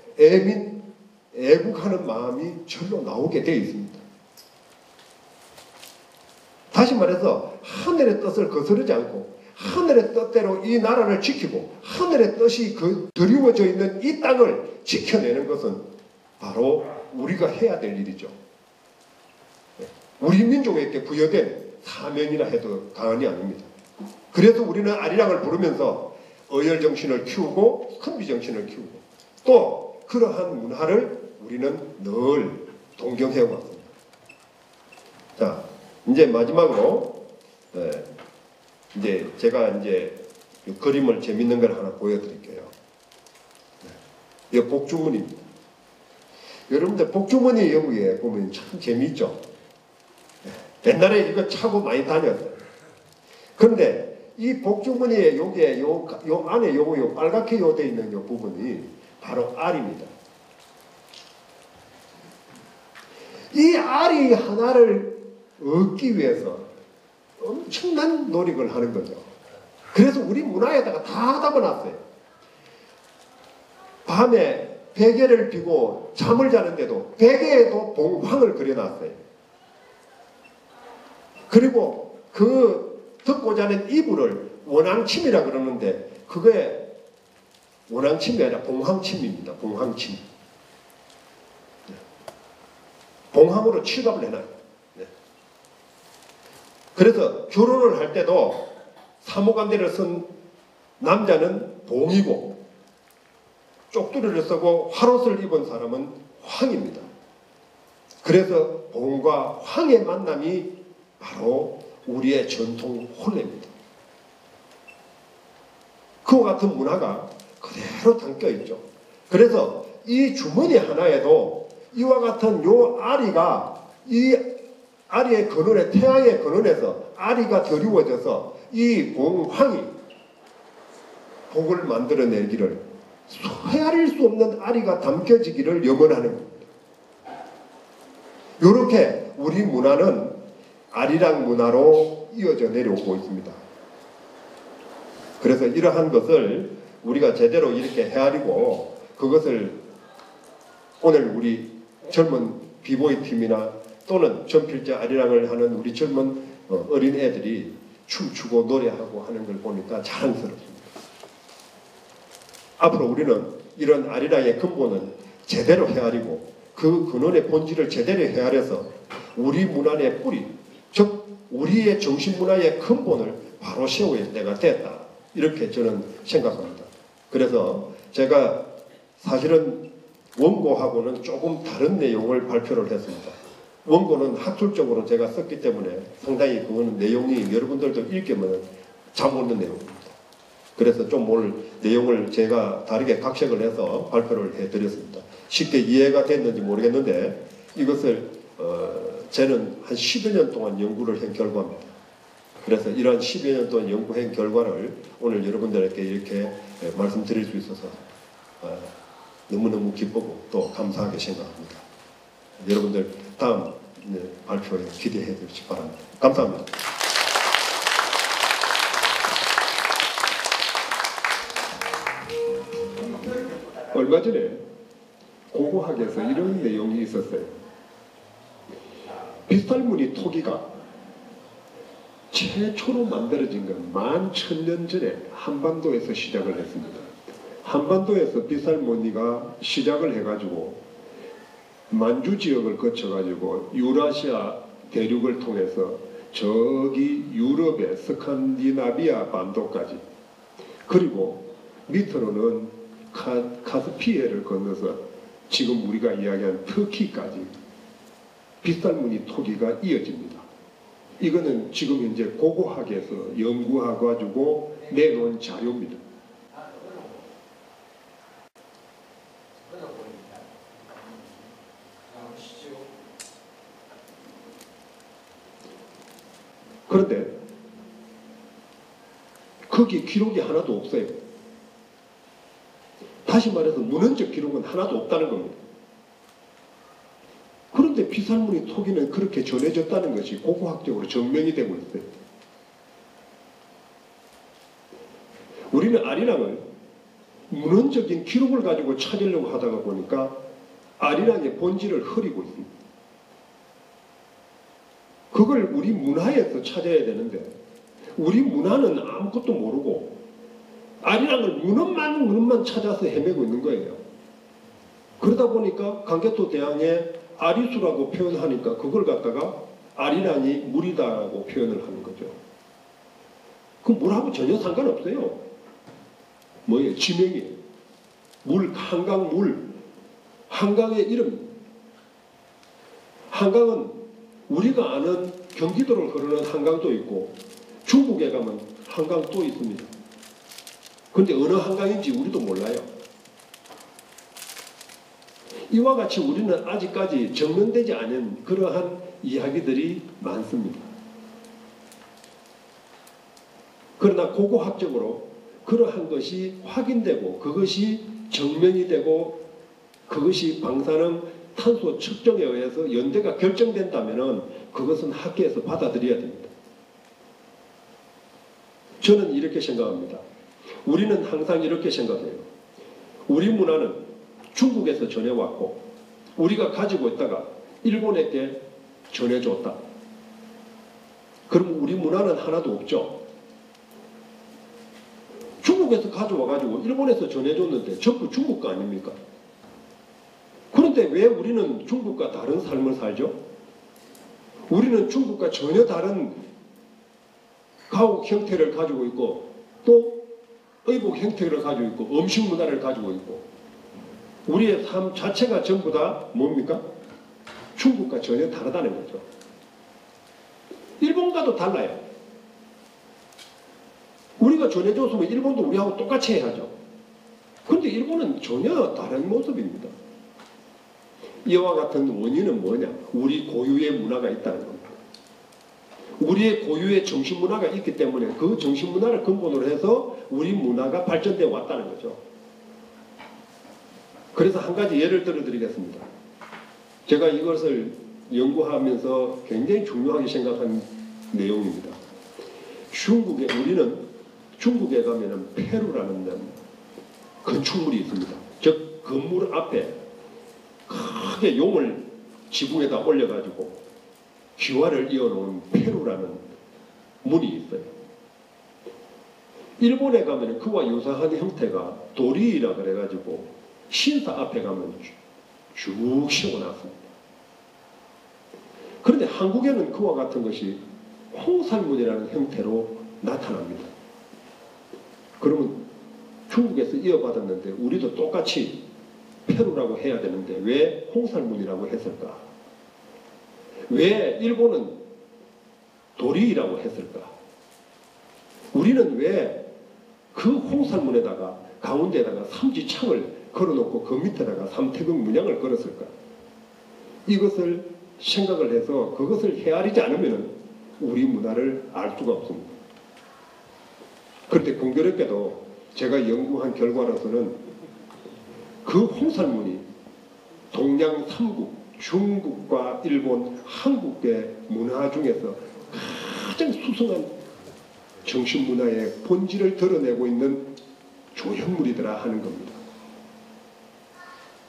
애국하는 마음이 절로 나오게 되어 있습니다. 다시 말해서 하늘의 뜻을 거스르지 않고 하늘의 뜻대로 이 나라를 지키고 하늘의 뜻이 드리워져 있는 이 땅을 지켜내는 것은 바로 우리가 해야 될 일이죠. 우리 민족에게 부여된 사명이라 해도 과언이 아닙니다. 그래서 우리는 아리랑을 부르면서 어열정신을 키우고 선비정신을 키우고 또 그러한 문화를 우리는 늘 동경해 왔습니다. 자, 이제 마지막으로 이제 제가 이제 그림을 재밌는 걸 하나 보여드릴게요. 이 복주머니입니다. 여러분들 복주머니 여기에 보면 참 재미있죠. 옛날에 이거 차고 많이 다녔어요. 그런데 이 복주머니에 요게 요 안에 요 빨갛게 되어 있는 요 부분이 바로 알입니다. 이 알이 하나를 얻기 위해서 엄청난 노력을 하는 거죠. 그래서 우리 문화에다가 다 담아놨어요. 밤에 베개를 피고 잠을 자는데도 베개에도 봉황을 그려놨어요. 그리고 그 듣고 자는 이불을 원앙침이라 그러는데 그게 원앙침이 아니라 봉황침입니다. 봉황침. 봉황으로 칠갑을 해놔요. 네. 그래서 결혼을 할 때도 사모간대를 쓴 남자는 봉이고 쪽두리를 쓰고 화롯을 입은 사람은 황입니다. 그래서 봉과 황의 만남이 바로 우리의 전통 혼례입니다. 그와 같은 문화가 그대로 담겨있죠. 그래서 이 주머니 하나에도 이와 같은 요 아리가 이 아리의 근원에 태양의 근원에서 아리가 드리워져서 이 봉황이 복을 만들어내기를 헤아릴 수 없는 아리가 담겨지기를 염원하는 겁니다. 이렇게 우리 문화는 아리랑 문화로 이어져 내려오고 있습니다. 그래서 이러한 것을 우리가 제대로 이렇게 헤아리고 그것을 오늘 우리 젊은 비보이 팀이나 또는 전필제 아리랑을 하는 우리 젊은 어린 애들이 춤추고 노래하고 하는 걸 보니까 자랑스럽습니다. 앞으로 우리는 이런 아리랑의 근본은 제대로 헤아리고 그 근원의 본질을 제대로 헤아려서 우리 문화의 뿌리, 즉 우리의 정신문화의 근본을 바로 세워야 때가 됐다. 이렇게 저는 생각합니다. 그래서 제가 사실은 원고하고는 조금 다른 내용을 발표를 했습니다. 원고는 학술적으로 제가 썼기 때문에 상당히 그거는 내용이 여러분들도 읽으면 잠 오는 내용입니다. 그래서 좀 오늘 내용을 제가 다르게 각색을 해서 발표를 해드렸습니다. 쉽게 이해가 됐는지 모르겠는데 이것을 저는 한 10여 년 동안 연구를 한 결과입니다. 그래서 이러한 10여 년 동안 연구한 결과를 오늘 여러분들에게 이렇게 말씀드릴 수 있어서 너무너무 기쁘고 또 감사하게 생각합니다. 여러분들 다음 발표에 기대해 주시기 바랍니다. 감사합니다. 얼마 전에 고고학에서 이런 내용이 있었어요. 빗살무늬 토기가 최초로 만들어진 건 11,000년 전에 한반도에서 시작을 했습니다. 한반도에서 빗살무늬가 시작을 해가지고 만주 지역을 거쳐가지고 유라시아 대륙을 통해서 저기 유럽의 스칸디나비아 반도까지 그리고 밑으로는 카스피해를 건너서 지금 우리가 이야기한 터키까지 빗살무늬 토기가 이어집니다. 이거는 지금 현재 고고학에서 연구해가지고 내놓은 자료입니다. 그런데 거기 기록이 하나도 없어요. 다시 말해서 문헌적 기록은 하나도 없다는 겁니다. 그런데 빗살무늬 토기는 그렇게 전해졌다는 것이 고고학적으로 증명이 되고 있어요. 우리는 아리랑을 문헌적인 기록을 가지고 찾으려고 하다가 보니까 아리랑의 본질을 흐리고 있습니다. 그걸 우리 문화에서 찾아야 되는데 우리 문화는 아무것도 모르고 아리랑을 문헌만 찾아서 헤매고 있는 거예요. 그러다 보니까 강개토 대왕의 아리수라고 표현하니까 그걸 갖다가 아리랑이 물이다라고 표현을 하는 거죠. 그 물하고 전혀 상관없어요. 뭐예요? 지명이에요. 물, 한강 물. 한강의 이름. 한강은 우리가 아는 경기도를 흐르는 한강도 있고 중국에 가면 한강 또 있습니다. 그런데 어느 한강인지 우리도 몰라요. 이와 같이 우리는 아직까지 증명되지 않은 그러한 이야기들이 많습니다. 그러나 고고학적으로 그러한 것이 확인되고 그것이 증명이 되고 그것이 방사능 탄소 측정에 의해서 연대가 결정된다면 그것은 학계에서 받아들여야 됩니다. 저는 이렇게 생각합니다. 우리는 항상 이렇게 생각해요. 우리 문화는 중국에서 전해왔고 우리가 가지고 있다가 일본에게 전해줬다. 그럼 우리 문화는 하나도 없죠. 중국에서 가져와가지고 일본에서 전해줬는데 전부 중국 거 아닙니까? 그런데 왜 우리는 중국과 다른 삶을 살죠? 우리는 중국과 전혀 다른 가옥 형태를 가지고 있고 또 의복 형태를 가지고 있고 음식 문화를 가지고 있고 우리의 삶 자체가 전부 다 뭡니까? 중국과 전혀 다르다는 거죠. 일본과도 달라요. 우리가 전해줬으면 일본도 우리하고 똑같이 해야죠. 그런데 일본은 전혀 다른 모습입니다. 이와 같은 원인은 뭐냐? 우리 고유의 문화가 있다는 겁니다. 우리의 고유의 정신문화가 있기 때문에 그 정신문화를 근본으로 해서 우리 문화가 발전되어 왔다는 거죠. 그래서 한 가지 예를 들어 드리겠습니다. 제가 이것을 연구하면서 굉장히 중요하게 생각한 내용입니다. 우리는 중국에 가면은 페루라는 건축물이 있습니다. 즉 건물 앞에 크게 용을 지붕에다 올려가지고 기와를 이어놓은 페루라는 문이 있어요. 일본에 가면 그와 유사한 형태가 도리이라 그래가지고 신사 앞에 가면 쭉 세워놨습니다. 그런데 한국에는 그와 같은 것이 홍살문이라는 형태로 나타납니다. 그러면 중국에서 이어받았는데 우리도 똑같이 페루라고 해야 되는데 왜 홍살문이라고 했을까? 왜 일본은 도리이라고 했을까? 우리는 왜 그 홍살문에다가 가운데에다가 삼지창을 걸어놓고 그 밑에다가 삼태극 문양을 걸었을까? 이것을 생각을 해서 그것을 헤아리지 않으면 우리 문화를 알 수가 없습니다. 그런데 공교롭게도 제가 연구한 결과로서는 그 홍살문이 동양 3국, 중국과 일본, 한국의 문화 중에서 가장 수승한 정신문화의 본질을 드러내고 있는 조형물이더라 하는 겁니다.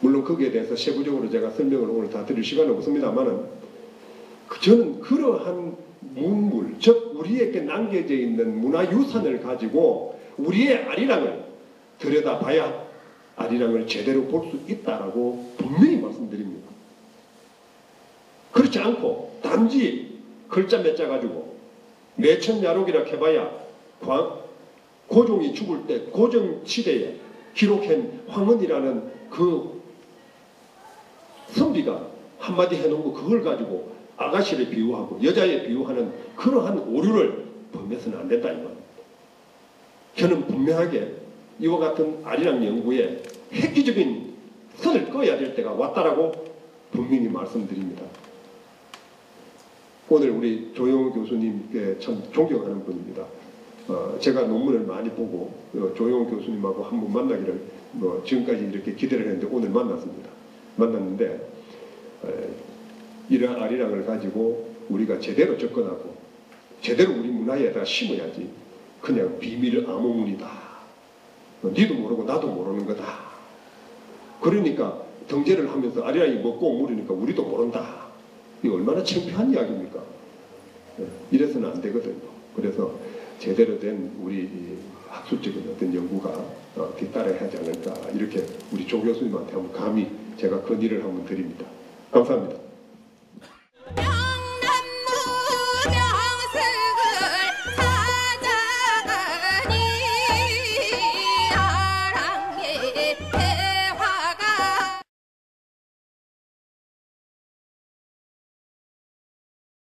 물론 거기에 대해서 세부적으로 제가 설명을 오늘 다 드릴 시간은 없습니다만은 저는 그러한 문물, 즉 우리에게 남겨져 있는 문화유산을 가지고 우리의 아리랑을 들여다봐야 아리랑을 제대로 볼 수 있다라고 분명히 말씀드립니다. 그렇지 않고 단지 글자 몇 자 가지고 매천야록이라 해봐야 고종이 죽을 때 고정시대에 기록한 황은이라는 그 선비가 한마디 해놓은 거 그걸 가지고 아가씨를 비유하고 여자에 비유하는 그러한 오류를 범해서는 안 된다 이 말입니다. 저는 분명하게 이와 같은 아리랑 연구에 획기적인 선을 꺼야 될 때가 왔다라고 분명히 말씀드립니다. 오늘 우리 조영호 교수님께 참 존경하는 분입니다. 제가 논문을 많이 보고 조영호 교수님하고 한번 만나기를 지금까지 이렇게 기대를 했는데 오늘 만났는데 이런 아리랑을 가지고 우리가 제대로 접근하고 제대로 우리 문화에다 심어야지 그냥 비밀 암호문이다. 니도 모르고 나도 모르는 거다. 그러니까 등재를 하면서 아리랑이 먹고 모르니까 우리도 모른다. 이거 얼마나 창피한 이야기입니까? 이래서는 안 되거든요. 그래서 제대로 된 우리 학술적인 어떤 연구가 뒤따라야 하지 않을까 이렇게 우리 조 교수님한테 한번 감히 제가 건의를 한번 드립니다. 감사합니다.